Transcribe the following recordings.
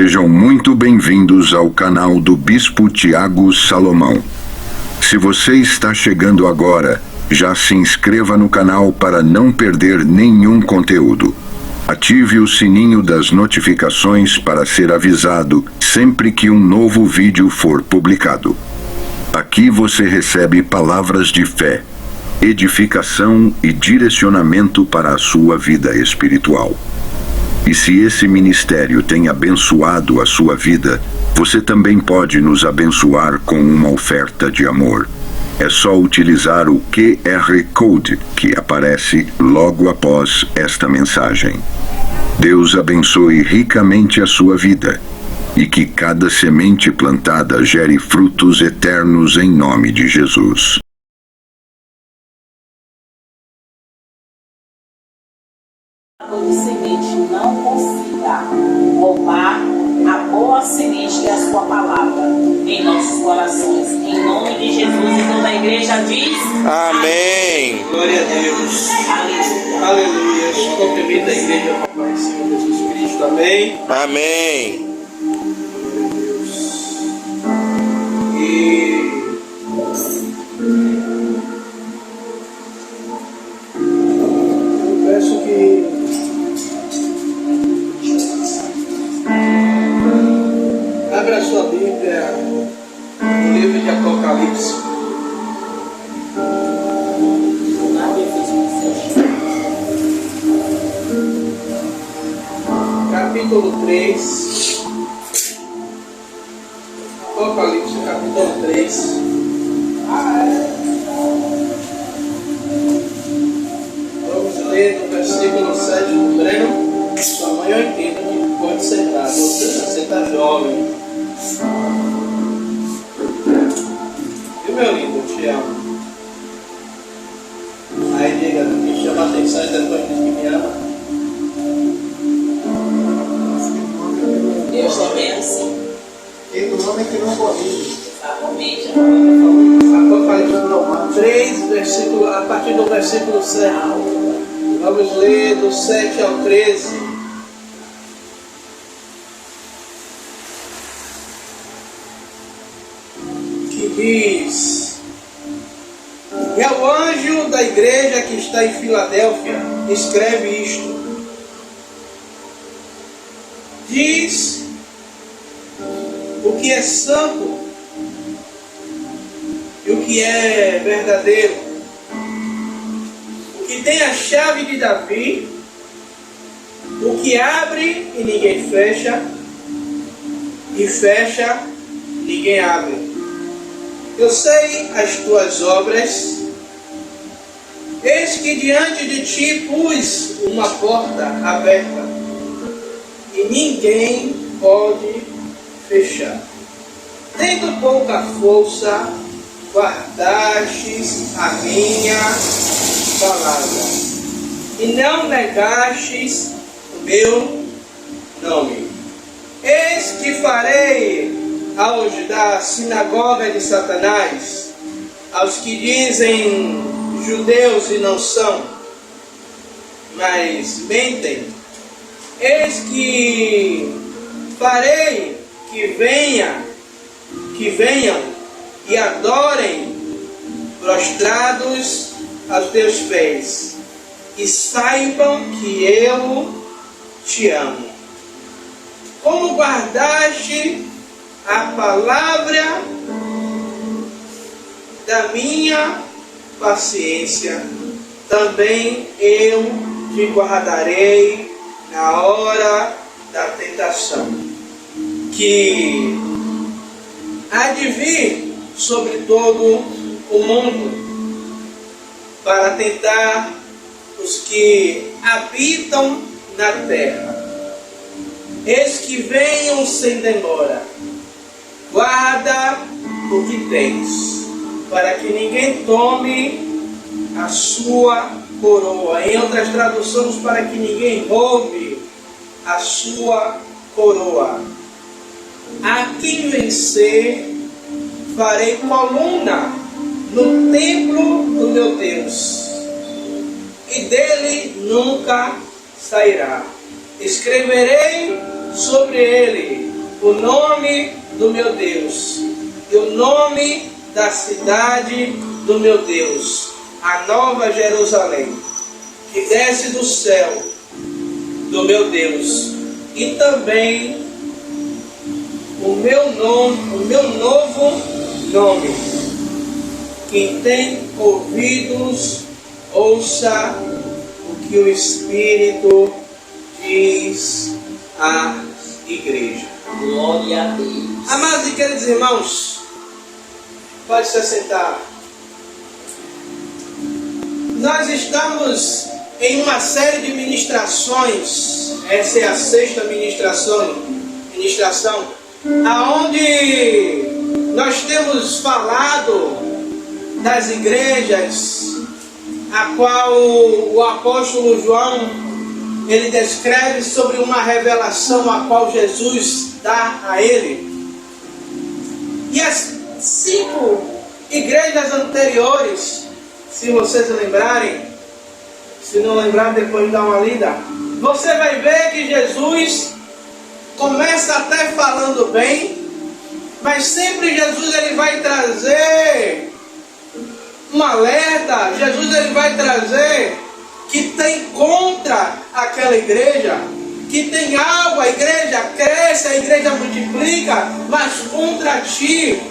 Sejam muito bem-vindos ao canal do Bispo Tiago Salomão. Se você está chegando agora, já se inscreva no canal para não perder nenhum conteúdo. Ative o sininho das notificações para ser avisado sempre que um novo vídeo for publicado. Aqui você recebe palavras de fé, edificação e direcionamento para a sua vida espiritual. E se esse ministério tem abençoado a sua vida, você também pode nos abençoar com uma oferta de amor. É só utilizar o QR Code que aparece logo após esta mensagem. Deus abençoe ricamente a sua vida e que cada semente plantada gere frutos eternos em nome de Jesus. Todo semente não consiga roubar a boa semente que é a sua palavra em nossos corações. Em nome de Jesus, e toda a igreja diz amém. Glória a Deus. aleluia. Aleluia. Cumprimento a igreja do Pai Senhor Jesus Cristo. Amém. Amém. E eu peço que abra sua Bíblia no livro de Apocalipse. Capítulo 3. Apocalipse, capítulo 3. Vamos ler no versículo 7 do Breno. Sua mãe eu entendo que pode ser dado. Você está jovem. E meu lindo, eu te amo. Aí diga, me chama a atenção e depois diz que me ama. Deus também é assim. E do homem que não corrige. Exatamente. Apocalipse 3, versículo, a partir do versículo 7. Vamos ler do 7 ao 13. Que diz: E ao anjo da igreja que está em Filadélfia, escreve isto. Diz o que é santo e o que é verdadeiro, o que tem a chave de Davi, o que abre e ninguém fecha, e fecha, ninguém abre. Eu sei as tuas obras, eis que diante de ti pus uma porta aberta, e ninguém pode fechar. Tendo pouca força, guardastes a minha palavra, e não negastes o meu nome. Eis que farei aos da sinagoga de Satanás, aos que dizem judeus e não são, mas mentem. Eis que farei que venham e adorem prostrados aos teus pés, e saibam que eu te amo. Como guardaste a palavra da minha paciência, também eu te guardarei na hora da tentação, que há de vir sobre todo o mundo, para tentar os que habitam na terra. Eis que venham sem demora. Guarda o que tens, para que ninguém tome a sua coroa. Em outras traduções, para que ninguém roube a sua coroa. A quem vencer, farei coluna no templo do meu Deus, e dele nunca sairá. Escreverei sobre ele o nome do meu Deus e o nome da cidade do meu Deus, a Nova Jerusalém, que desce do céu do meu Deus, e também o meu novo nome. Quem tem ouvidos, ouça o que o Espírito diz à igreja. Glória a Deus. Amados e queridos irmãos, pode se assentar. Nós estamos em uma série de ministrações. Essa é a 6ª ministração, aonde nós temos falado das igrejas, a qual o apóstolo João ele descreve sobre uma revelação a qual Jesus dá a ele. E as 5 igrejas anteriores, se vocês lembrarem, se não lembrar, depois dá uma lida, você vai ver que Jesus começa até falando bem, mas sempre Jesus ele vai trazer um alerta. Jesus ele vai trazer que tem contra aquela igreja, que tem algo, a igreja cresce, a igreja multiplica, mas contra ti.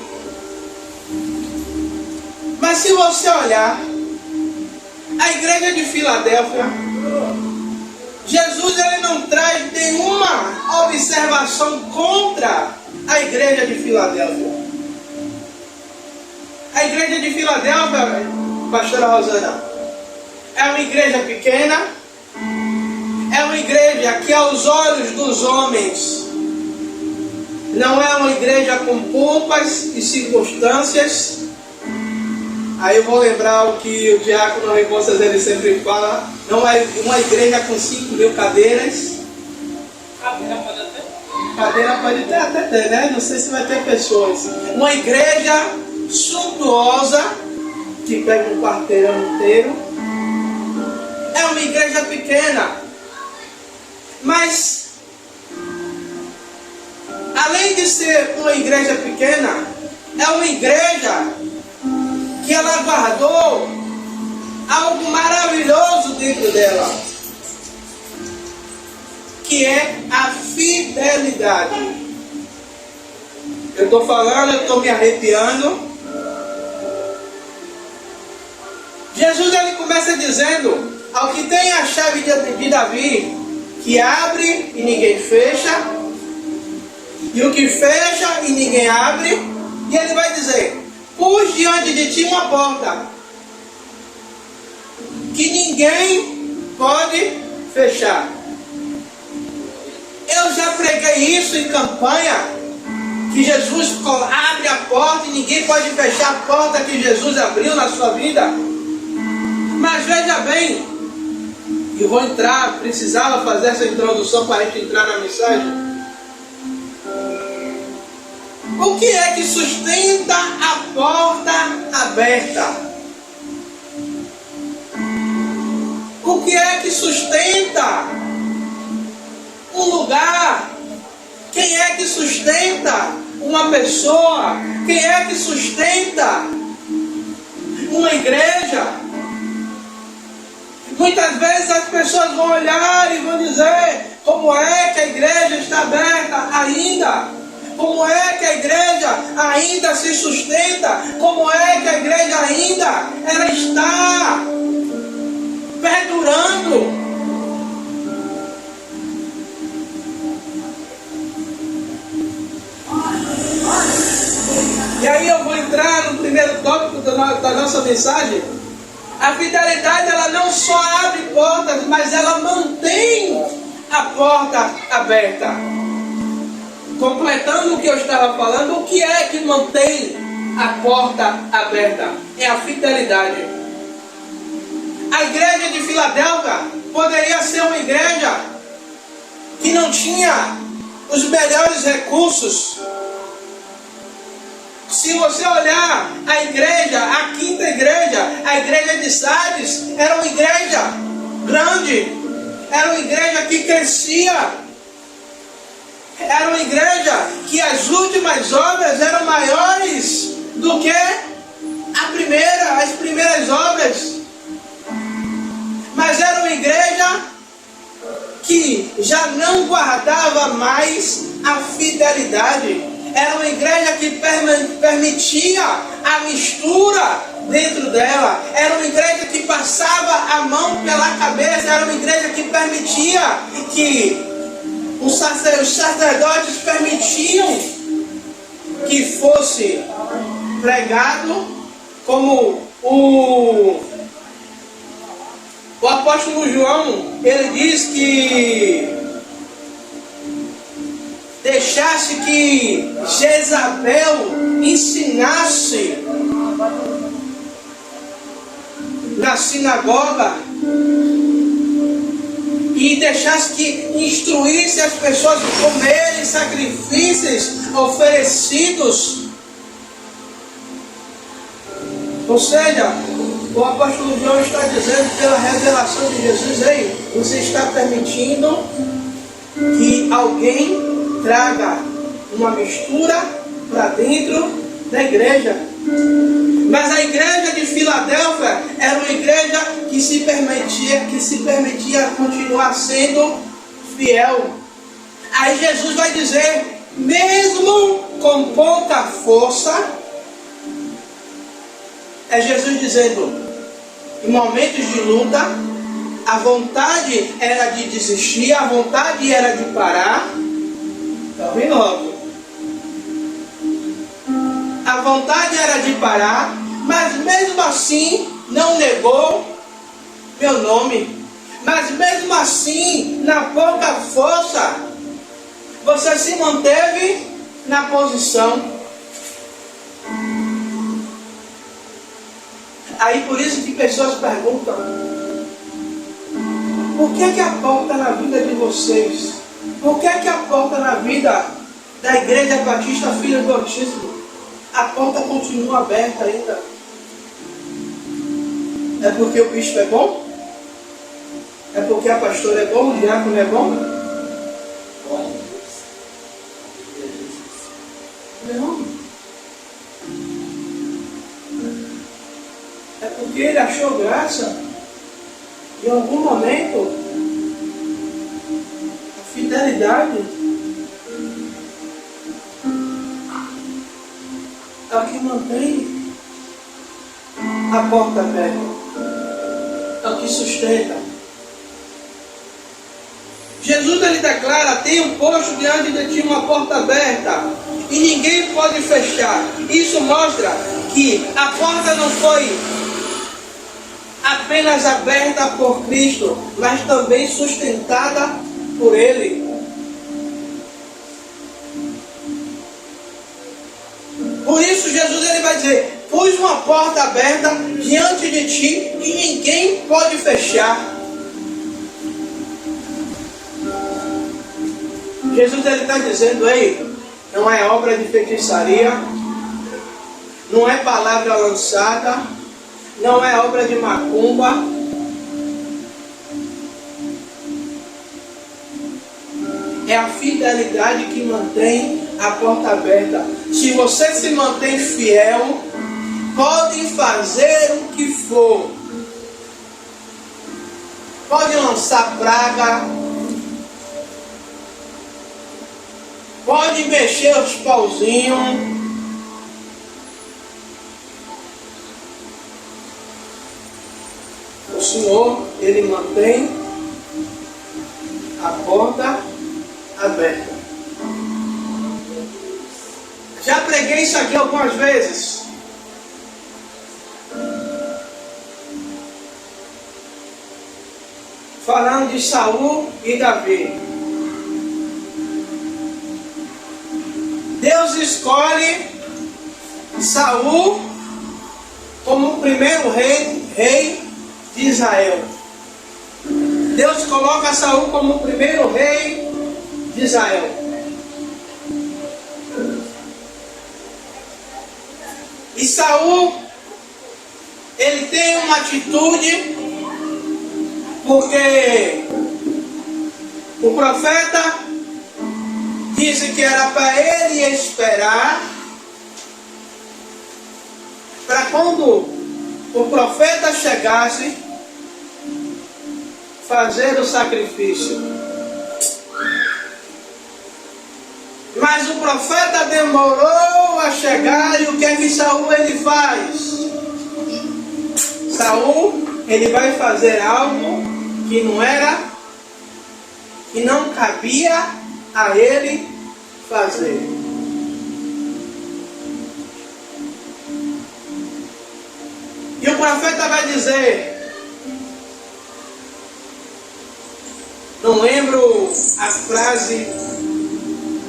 Mas se você olhar a igreja de Filadélfia, Jesus ele não traz nenhuma observação contra a igreja de Filadélfia. A igreja de Filadélfia, pastora Rosana, é uma igreja pequena, é uma igreja que aos olhos dos homens não é uma igreja com pompas e circunstâncias. Aí eu vou lembrar o que o diácono Rebouças ele sempre fala: não é uma igreja com 5.000 cadeiras. Cadeira pode até ter, né? Não sei se vai ter pessoas. Uma igreja suntuosa, que pega um quarteirão inteiro. É uma igreja pequena. Mas, além de ser uma igreja pequena, é uma igreja que ela guardou algo maravilhoso dentro dela, que é a fidelidade. Eu estou falando, eu estou me arrepiando. Jesus ele começa dizendo: ao que tem a chave de Davi, que abre e ninguém fecha, e o que fecha e ninguém abre, e ele vai dizer: pus diante de ti uma porta que ninguém pode fechar. Eu já preguei isso em campanha, que Jesus abre a porta e ninguém pode fechar a porta que Jesus abriu na sua vida. Mas veja bem, eu vou entrar, precisava fazer essa introdução para a gente entrar na mensagem. O que é que sustenta a porta aberta? O que é que sustenta um lugar? Quem é que sustenta uma pessoa? Quem é que sustenta uma igreja? Muitas vezes as pessoas vão olhar e vão dizer: como é que a igreja está aberta ainda? Como é que a igreja ainda se sustenta? Como é que a igreja ainda ela está perdurando? E aí eu vou entrar no primeiro tópico da nossa mensagem. A fidelidade ela não só abre portas, mas ela mantém a porta aberta. Completando o que eu estava falando, o que é que mantém a porta aberta? É a fidelidade. A igreja de Filadélfia poderia ser uma igreja que não tinha os melhores recursos. Se você olhar a igreja, a 5ª igreja, a igreja de Sardes, era uma igreja grande, era uma igreja que crescia. Era uma igreja que as últimas obras eram maiores do que as primeiras obras. Mas era uma igreja que já não guardava mais a fidelidade. Era uma igreja que permitia a mistura dentro dela. Era uma igreja que passava a mão pela cabeça. Era uma igreja que permitia que os sacerdotes permitiam que fosse pregado, como o apóstolo João, ele diz que deixasse que Jezabel ensinasse na sinagoga e deixasse que instruísse as pessoas a comerem sacrifícios oferecidos. Ou seja, o apóstolo João está dizendo, pela revelação de Jesus, ei, você está permitindo que alguém traga uma mistura para dentro da igreja. Mas a igreja de Filadélfia era uma igreja que se permitia continuar sendo fiel. Aí Jesus vai dizer, mesmo com pouca força, é Jesus dizendo, em momentos de luta, a vontade era de desistir, a vontade era de parar. Está bem logo. A vontade era de parar, mas mesmo assim não negou meu nome. Mas mesmo assim, na pouca força, você se manteve na posição. Aí por isso que pessoas perguntam, por que que aporta na vida de vocês? Por que que aporta na vida da Igreja Batista Filha do Altíssimo? A porta continua aberta ainda. É porque o bispo é bom? É porque a pastora é bom? O diácono é bom? Não. É porque ele achou graça em algum momento a fidelidade é o que mantém a porta aberta, é o que sustenta. Jesus ele declara, tenho posto diante de ti uma porta aberta e ninguém pode fechar. Isso mostra que a porta não foi apenas aberta por Cristo, mas também sustentada por Ele. Por isso Jesus ele vai dizer, pus uma porta aberta diante de ti e ninguém pode fechar. Jesus ele está dizendo, ei, não é obra de feitiçaria, não é palavra lançada, não é obra de macumba, é a fidelidade que mantém a porta aberta. Se você se mantém fiel, podem fazer o que for, pode lançar praga, pode mexer os pauzinhos, o Senhor, Ele mantém a porta aberta. Já preguei isso aqui algumas vezes. Falando de Saul e Davi. Deus escolhe Saul como o primeiro rei de Israel. Deus coloca Saul como o primeiro rei de Israel. E Saul, ele tem uma atitude, porque o profeta disse que era para ele esperar, para quando o profeta chegasse, fazer o sacrifício. Mas o profeta demorou a chegar, e o que é que Saul ele faz? Saul, ele vai fazer algo que não cabia a ele fazer. E o profeta vai dizer, não lembro a frase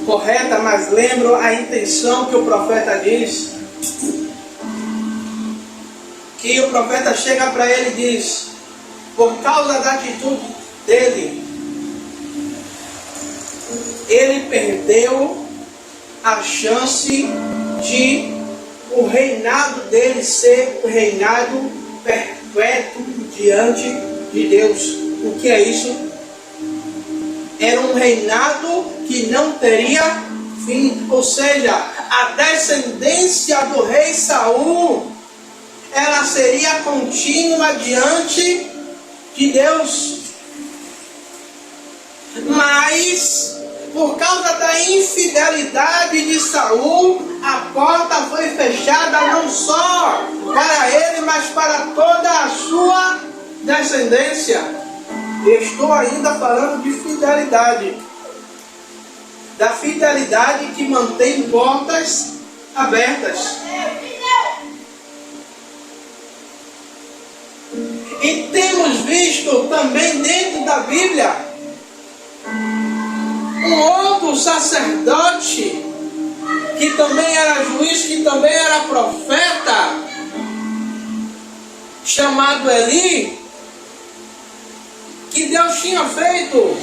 correta, mas lembro a intenção que o profeta diz, que o profeta chega para ele e diz, por causa da atitude dele, ele perdeu a chance de o reinado dele ser um reinado perpétuo diante de Deus. O que é isso? Era um reinado que não teria fim. Ou seja, a descendência do rei Saul, ela seria contínua diante de Deus. Mas, por causa da infidelidade de Saul, a porta foi fechada não só para ele, mas para toda a sua descendência. Estou ainda falando de fidelidade. Da fidelidade que mantém portas abertas. E temos visto também dentro da Bíblia um outro sacerdote que também era juiz, que também era profeta, chamado Eli, que Deus tinha feito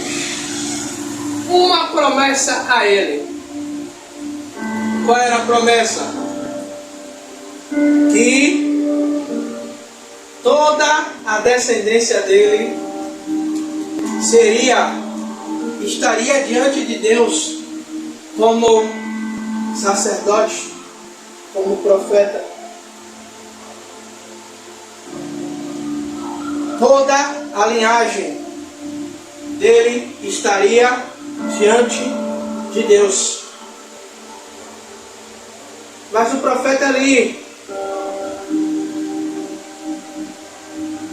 uma promessa a ele. Qual era a promessa? Que toda a descendência dele estaria diante de Deus como sacerdote, como profeta. Toda a linhagem dele estaria diante de Deus. Mas o profeta Eli,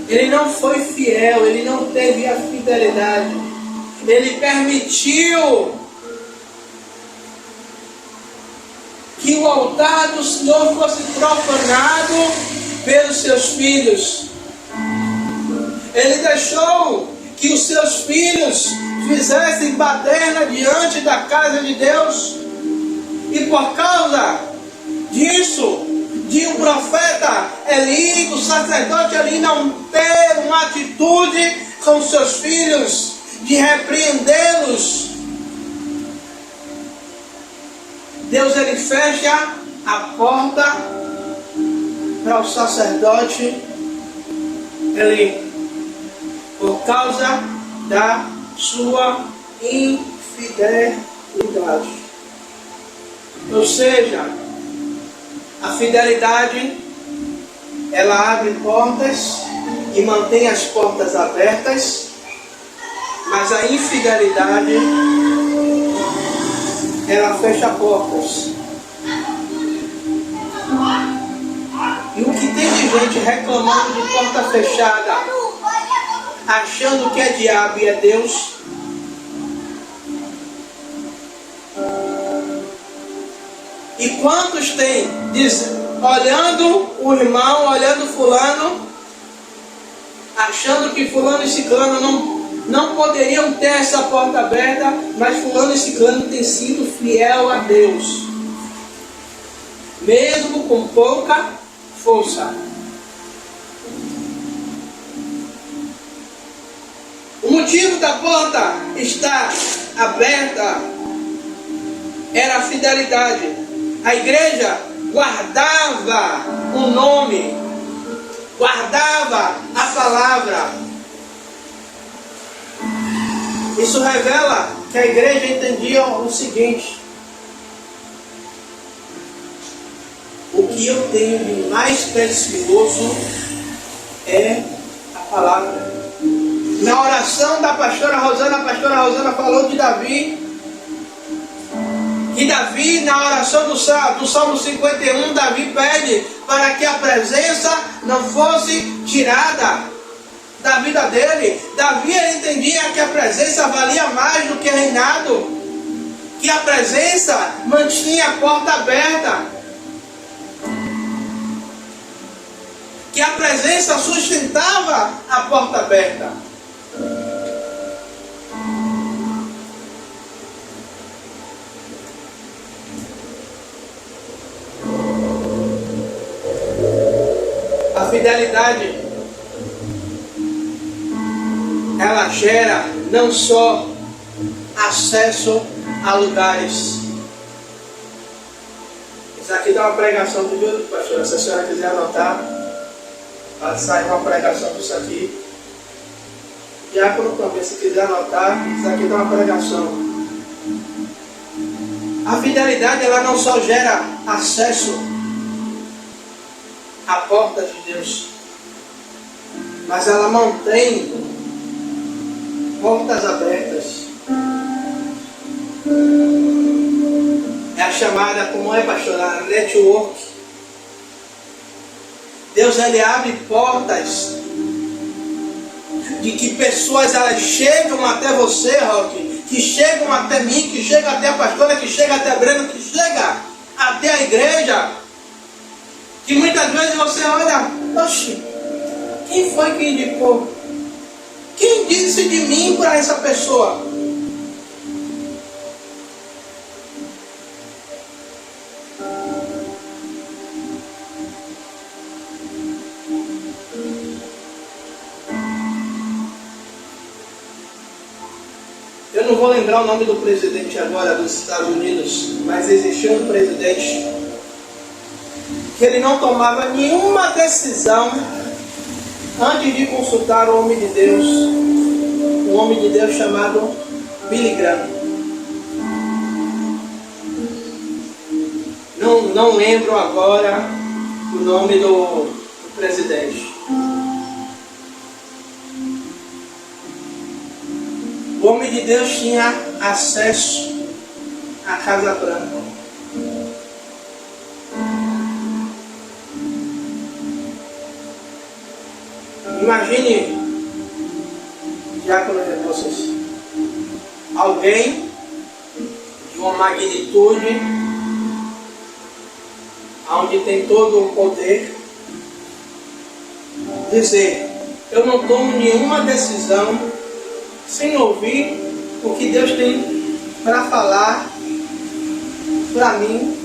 ele não foi fiel, ele não teve a fidelidade. Ele permitiu que o altar do Senhor fosse profanado pelos seus filhos. Ele deixou que os seus filhos fizessem baderna diante da casa de Deus. E por causa disso, de um profeta Eli, do sacerdote Eli, não ter uma atitude com seus filhos, de repreendê-los, Deus ele fecha a porta para o sacerdote Eli, por causa da sua infidelidade. Ou seja, a fidelidade, ela abre portas e mantém as portas abertas, mas a infidelidade, ela fecha portas. E o que tem de gente reclamando de porta fechada, achando que é diabo e é Deus? E quantos tem olhando o irmão, olhando fulano, achando que fulano e ciclano não poderiam ter essa porta aberta, mas fulano e ciclano têm sido fiel a Deus, mesmo com pouca força. O motivo da porta estar aberta era a fidelidade. A igreja guardava o nome, guardava a palavra. Isso revela que a igreja entendia o seguinte: o que eu tenho de mais precioso é a palavra. Na oração da pastora Rosana, a pastora Rosana falou de Davi. Que Davi, na oração do Salmo 51, Davi pede para que a presença não fosse tirada da vida dele. Davi, ele entendia que a presença valia mais do que reinado, que a presença mantinha a porta aberta, que a presença sustentava a porta aberta. A fidelidade, ela gera não só acesso a lugares. Isso aqui dá uma pregação do dia, pastor. Se a senhora quiser anotar, vai sair uma pregação disso aqui. Diácono também, se quiser anotar, isso aqui dá uma pregação. A fidelidade, ela não só gera acesso à porta de Deus, mas ela mantém portas abertas. É a chamada, como é, pastor, a network. Deus, ele abre portas de que pessoas, elas chegam até você, Roque, que chegam até mim, que chegam até a pastora, que chega até a Breno, que chega até a igreja, que muitas vezes você olha: oxe, quem foi que indicou? Quem disse de mim para essa pessoa? Eu não vou lembrar o nome do presidente agora dos Estados Unidos, mas existia um presidente que ele não tomava nenhuma decisão antes de consultar o homem de Deus, um homem de Deus chamado Billy Graham. Não lembro agora o nome do presidente. O homem de Deus tinha acesso à Casa Branca. Imagine, diácono de vocês, alguém de uma magnitude, onde tem todo o poder, dizer: eu não tomo nenhuma decisão sem ouvir o que Deus tem para falar para mim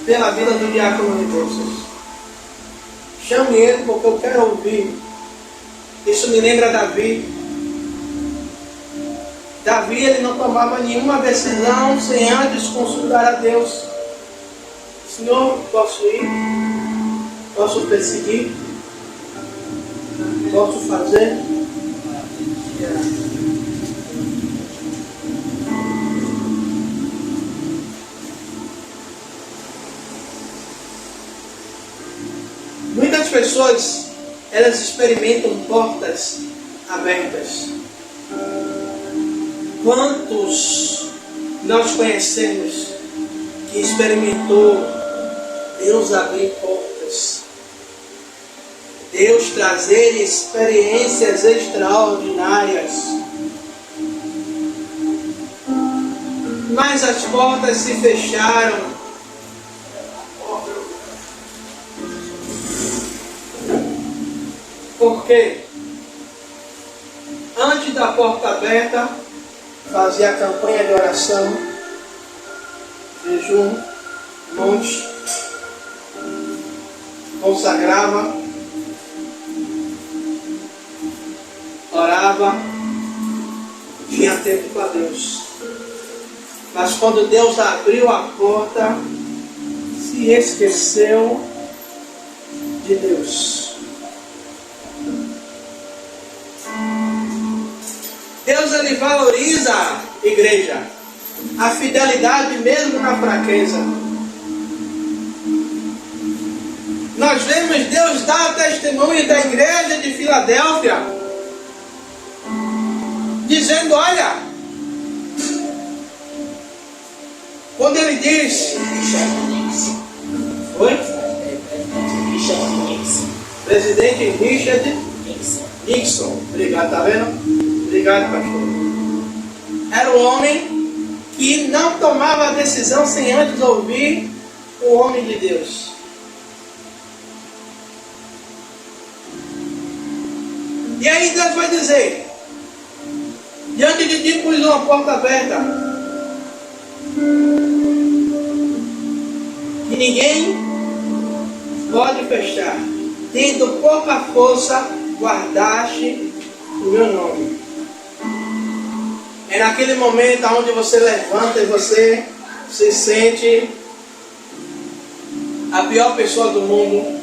pela vida do diácono de vocês. Chame ele porque eu quero ouvir. Isso me lembra Davi. Davi, ele não tomava nenhuma decisão sem antes consultar a Deus. Senhor, posso ir? Posso perseguir? Posso fazer? Muitas pessoas, elas experimentam portas abertas. Quantos nós conhecemos que experimentou Deus abrir portas, Deus trazer experiências extraordinárias, mas as portas se fecharam? Porque antes da porta aberta, fazia a campanha de oração, jejum, monte, consagrava, orava, tinha tempo para Deus. Mas quando Deus abriu a porta, se esqueceu de Deus. Deus, ele valoriza igreja. A fidelidade mesmo na fraqueza. Nós vemos Deus dar testemunho da igreja de Filadélfia, dizendo, olha, quando ele diz... Oi? Presidente Richard Nixon. Obrigado, tá vendo? Obrigado, pastor. Era um homem que não tomava a decisão sem antes ouvir o homem de Deus. E aí Deus vai dizer, diante de ti pus uma porta aberta, que ninguém pode fechar. Tendo pouca força, guardaste o meu nome. É naquele momento onde você levanta e você se sente a pior pessoa do mundo.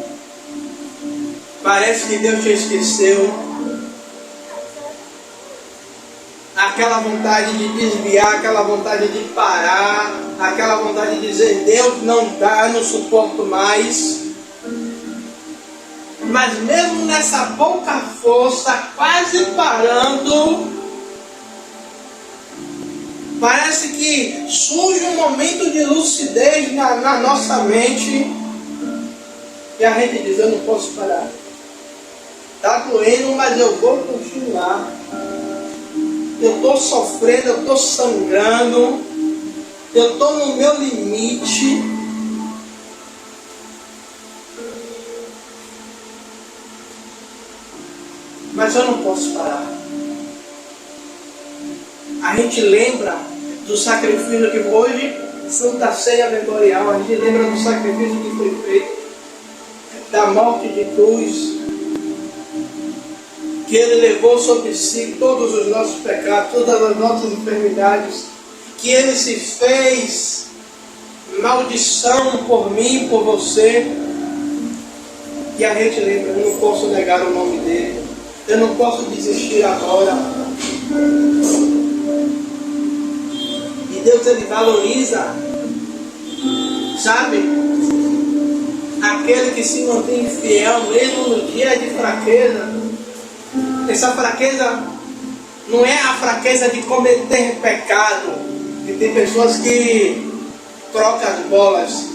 Parece que Deus te esqueceu. Aquela vontade de desviar, aquela vontade de parar, aquela vontade de dizer, Deus não dá, não suporto mais. Mas mesmo nessa pouca força, quase parando, parece que surge um momento de lucidez na nossa mente e a gente diz, eu não posso parar. Está doendo, mas eu vou continuar. Eu estou sofrendo, eu estou sangrando, eu estou no meu limite. Mas eu não posso parar. A gente lembra do sacrifício que hoje, Santa Ceia Memorial, a gente lembra do sacrifício que foi feito, da morte de cruz, que Ele levou sobre si todos os nossos pecados, todas as nossas enfermidades, que Ele se fez maldição por mim, por você, e a gente lembra, eu não posso negar o nome dEle, eu não posso desistir agora. E Deus, Ele valoriza, sabe, aquele que se mantém fiel mesmo no dia de fraqueza. Essa fraqueza não é a fraqueza de cometer pecado, que tem pessoas que trocam as bolas,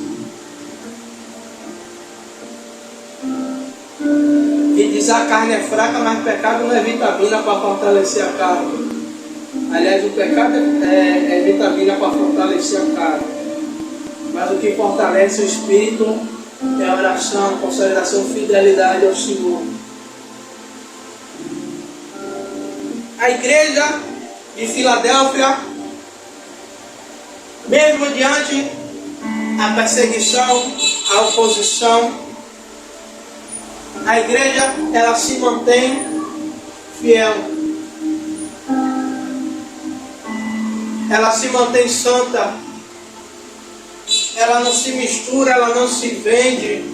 e diz a carne é fraca, mas pecado não é vitamina para fortalecer a carne. Aliás, o pecado é vitamina para fortalecer a carne, mas o que fortalece o espírito é a oração, consagração, fidelidade ao Senhor. A igreja de Filadélfia, mesmo diante da perseguição, a oposição, a igreja, ela se mantém fiel. Ela se mantém santa. Ela não se mistura, ela não se vende.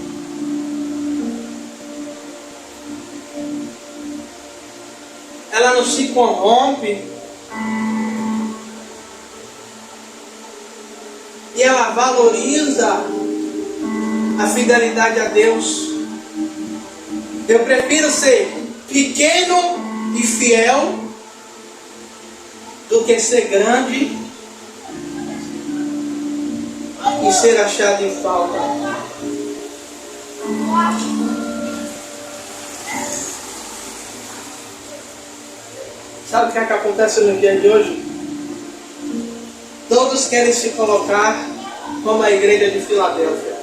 Ela não se corrompe. E ela valoriza a fidelidade a Deus. Eu prefiro ser pequeno e fiel do que ser grande e ser achado em falta. Sabe o que é que acontece no dia de hoje? Todos querem se colocar como a igreja de Filadélfia.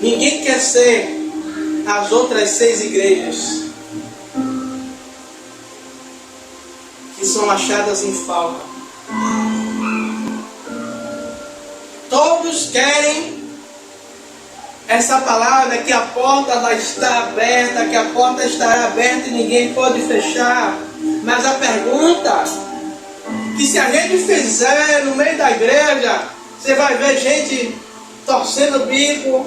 Ninguém quer ser as outras 6 igrejas que são achadas em falta. Todos querem essa palavra que a porta vai estar aberta, que a porta estará aberta e ninguém pode fechar. Mas a pergunta, que se a gente fizer no meio da igreja, você vai ver gente torcendo o bico,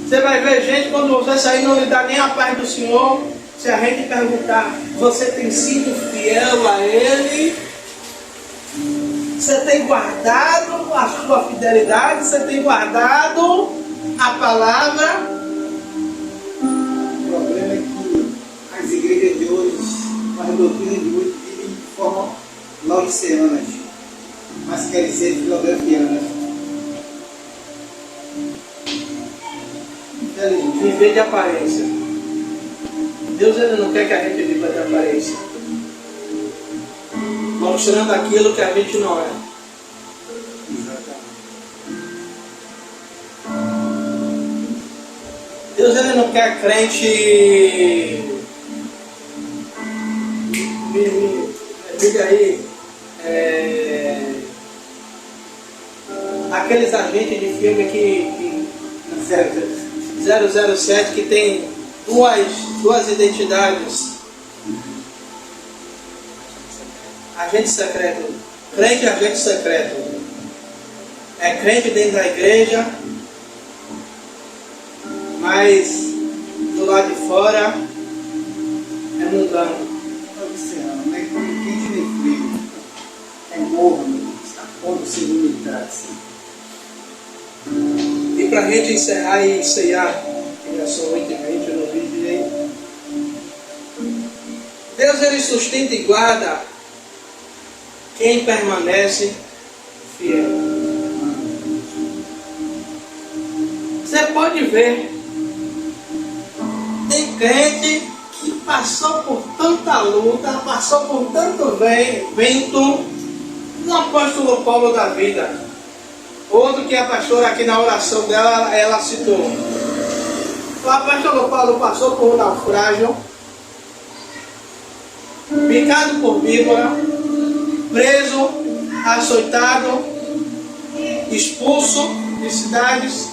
você vai ver gente quando você sair não lhe dá nem a paz do Senhor. Se a gente perguntar, você tem sido fiel a Ele? Você tem guardado a sua fidelidade? Você tem guardado a palavra? O problema é que as igrejas de hoje, as doutrinas de hoje, vivem de forma laodiceanas, mas querem ser filadelfianas. Viver de aparência. Deus ele não quer que a gente viva de aparência, mostrando aquilo que a gente não é. Deus ele não quer crente. Diga aí. Aqueles agentes de filme que 007 que tem duas identidades. Agente secreto. Crente é agente secreto. É crente dentro da igreja, mas do lado de fora é mundano. Laodiceano, né? Como quem tiver frio, é morno, está pondo segundo entrar assim. E para a gente encerrar e ceiar, já são 8h20 no vídeo aí. Deus ele sustenta e guarda quem permanece fiel. Você pode ver, tem crente que passou por tanta luta, passou por tanto vento, no apóstolo Paulo da vida. Outro que a pastora aqui na oração dela, ela citou. O apóstolo Paulo passou por um naufrágio, picado por víbora, preso, açoitado, expulso de cidades.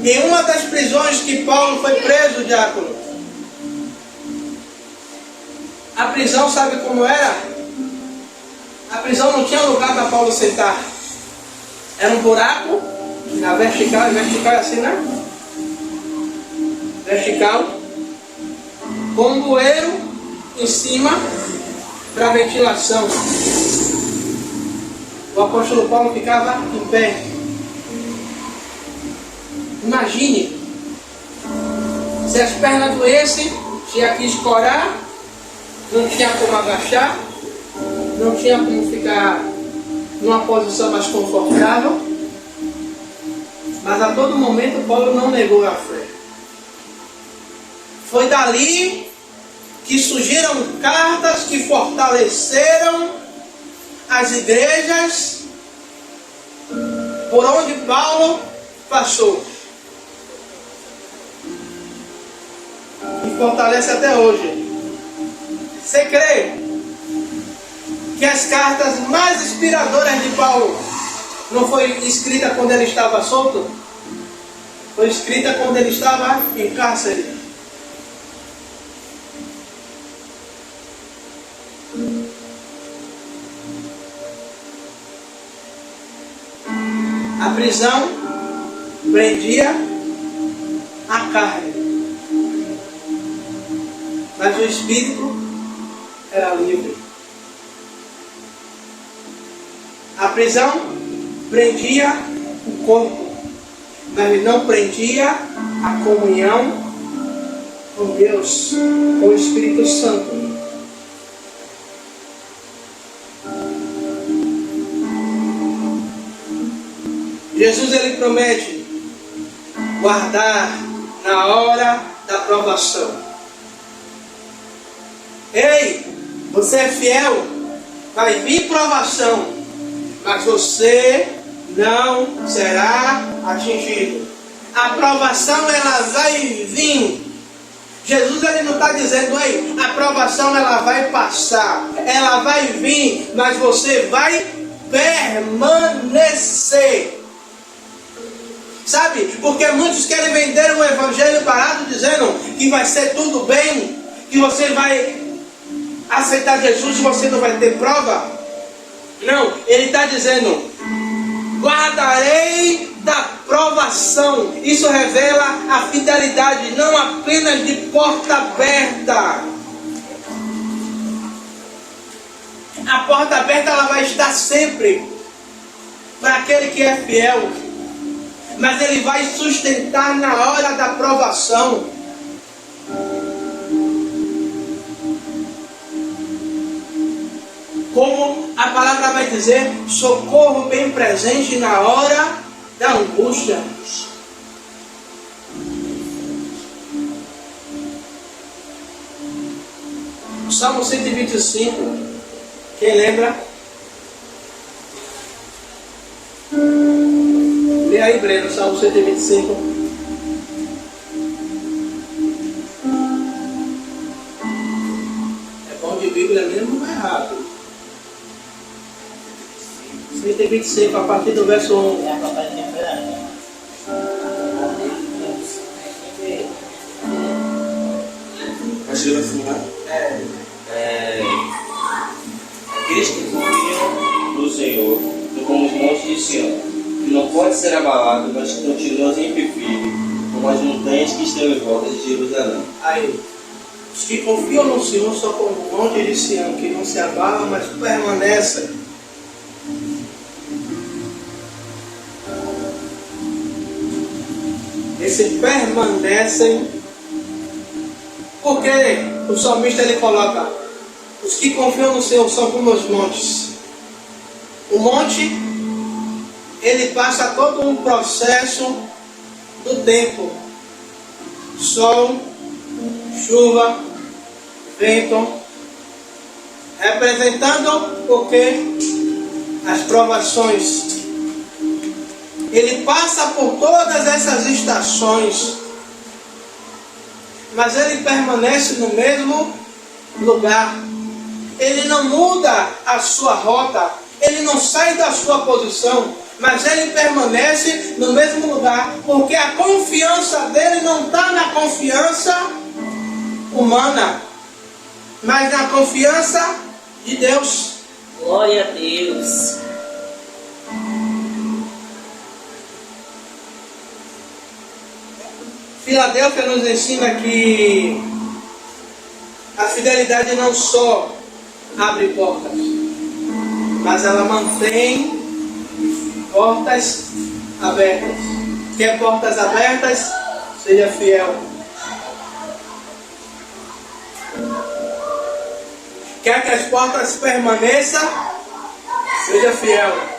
Em uma das prisões que Paulo foi preso, diácono, a prisão sabe como era? A prisão não tinha lugar para Paulo sentar. Era um buraco, na vertical é assim, né? Vertical, com um bueiro em cima para ventilação. O apóstolo Paulo ficava em pé. Imagine, se as pernas doessem, tinha que escorar, não tinha como agachar, não tinha como ficar numa posição mais confortável, mas a todo momento Paulo não negou a fé. Foi dali que surgiram cartas que fortaleceram as igrejas por onde Paulo passou. E fortalece até hoje. Você crê que as cartas mais inspiradoras de Paulo não foi escrita quando ele estava solto? Foi escrita quando ele estava em cárcere. A prisão prendia a carne, mas o espírito era livre. A prisão prendia o corpo, mas não prendia a comunhão com Deus, com o Espírito Santo. Jesus ele promete guardar na hora da provação. Ei, você é fiel, vai vir provação, mas você não será atingido. A provação ela vai vir. Jesus ele não está dizendo, ei, a provação ela vai passar, ela vai vir, mas você vai permanecer. Sabe? Porque muitos querem vender o evangelho barato dizendo que vai ser tudo bem, que você vai aceitar Jesus e você não vai ter prova. Não, ele está dizendo, guardarei da provação. Isso revela a fidelidade, não apenas de porta aberta. A porta aberta ela vai estar sempre para aquele que é fiel. Mas ele vai sustentar na hora da provação. Como a palavra vai dizer, socorro bem presente na hora da angústia. Salmo 125, quem lembra? Lê aí, Breno, Salmo 125. É bom de Bíblia mesmo, mas rápido. 125, a partir do verso 1. Achei assim, né? Aqueles que confiam no Senhor, como os montes de Sião, que não pode ser abalado, mas que continua sempre firme, como as montanhas que estão em volta de Jerusalém. Aí, os que confiam no Senhor são como o monte de Sião, que não se abala, mas permanecem. Esse permanecem, porque o salmista ele coloca: os que confiam no Senhor são como os montes. O monte, ele passa todo um processo do tempo: sol, chuva, vento, representando o que? As provações. Ele passa por todas essas estações, mas ele permanece no mesmo lugar. Ele não muda a sua rota, ele não sai da sua posição, mas ele permanece no mesmo lugar, porque a confiança dele não está na confiança humana, mas na confiança de Deus. Glória a Deus. Filadélfia nos ensina que a fidelidade não só abre portas, mas ela mantém portas abertas. Quer portas abertas? Seja fiel. Quer que as portas permaneçam? Seja fiel.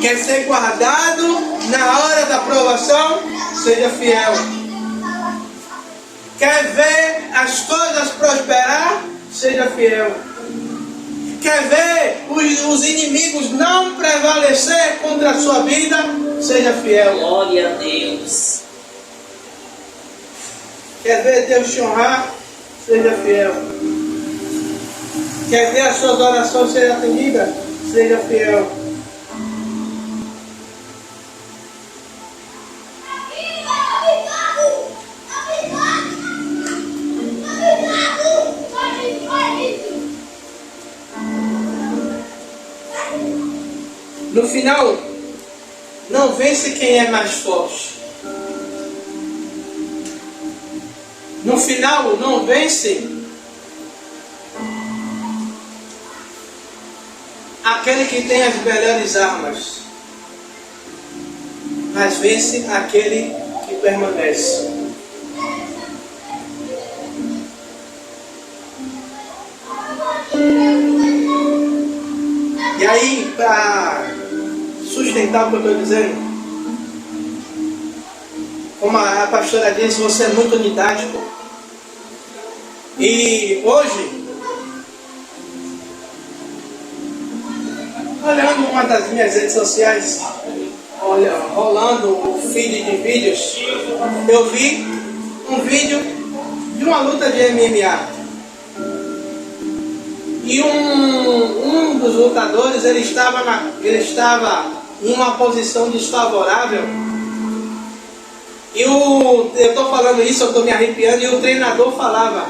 Quer ser guardado na hora da provação? Seja fiel. Quer ver as coisas prosperar? Seja fiel. Quer ver os inimigos não prevalecer contra a sua vida? Seja fiel. Glória a Deus. Quer ver Deus te honrar? Seja fiel. Quer ver as suas orações serem atendidas? Seja fiel. No final, não vence quem é mais forte. No final, não vence aquele que tem as melhores armas, mas vence aquele que permanece. E aí, para sustentar o que eu estou dizendo, como a pastora disse, você é muito didático. E hoje, olhando uma das minhas redes sociais, rolando o feed de vídeos, eu vi um vídeo de uma luta de MMA. E um dos lutadores, ele estava em uma posição desfavorável. E eu estou falando isso, eu estou me arrepiando, e o treinador falava: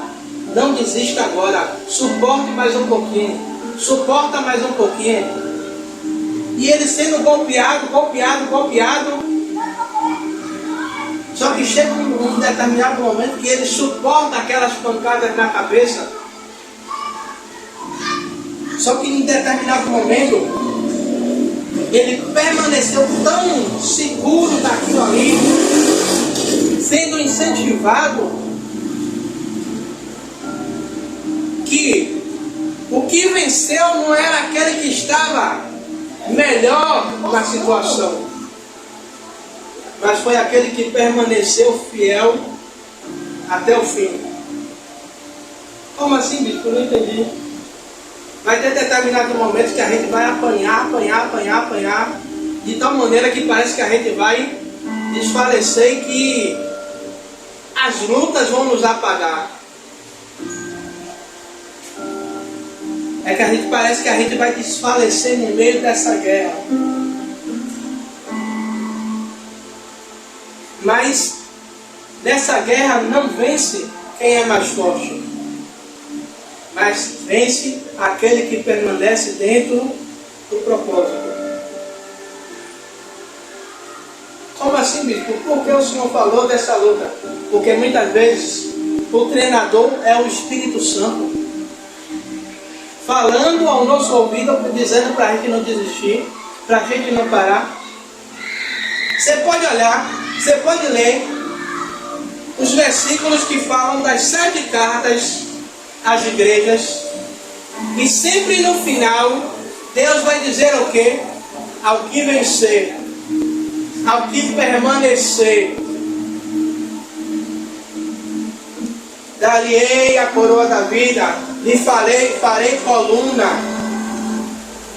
não desista agora, suporte mais um pouquinho, suporta mais um pouquinho. E ele sendo golpeado. Só que chega um determinado momento que ele suporta aquelas pancadas na cabeça. Só que em determinado momento, ele permaneceu tão seguro daquilo ali, sendo incentivado, que o que venceu não era aquele que estava melhor na situação, mas foi aquele que permaneceu fiel até o fim. Como assim, bispo? Eu não entendi. Vai ter determinado momento que a gente vai apanhar, de tal maneira que parece que a gente vai desfalecer e que as lutas vão nos apagar. É que a gente parece que a gente vai desfalecer no meio dessa guerra. Mas nessa guerra não vence quem é mais forte, mas vence aquele que permanece dentro do propósito. Como assim, bispo? Por que o senhor falou dessa luta? Porque muitas vezes o treinador é o Espírito Santo, falando ao nosso ouvido, dizendo para a gente não desistir, para a gente não parar. Você pode olhar, você pode ler os versículos que falam das 7 cartas às igrejas, e sempre no final Deus vai dizer o quê? Ao que vencer, ao que permanecer, dar-lhe-ei a coroa da vida, lhe farei coluna,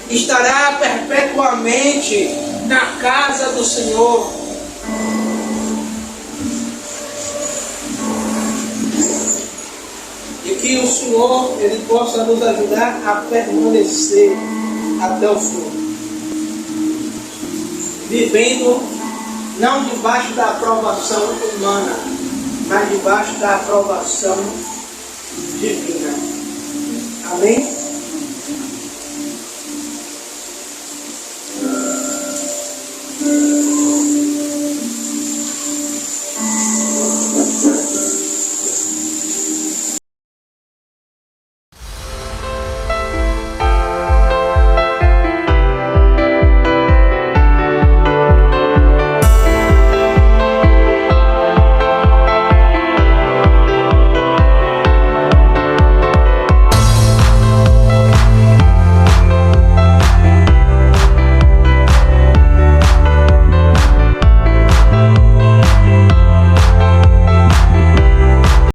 estará perpetuamente na casa do Senhor. E que o Senhor, Ele possa nos ajudar a permanecer até o fim, vivendo não debaixo da aprovação humana, mas debaixo da aprovação divina. Amém?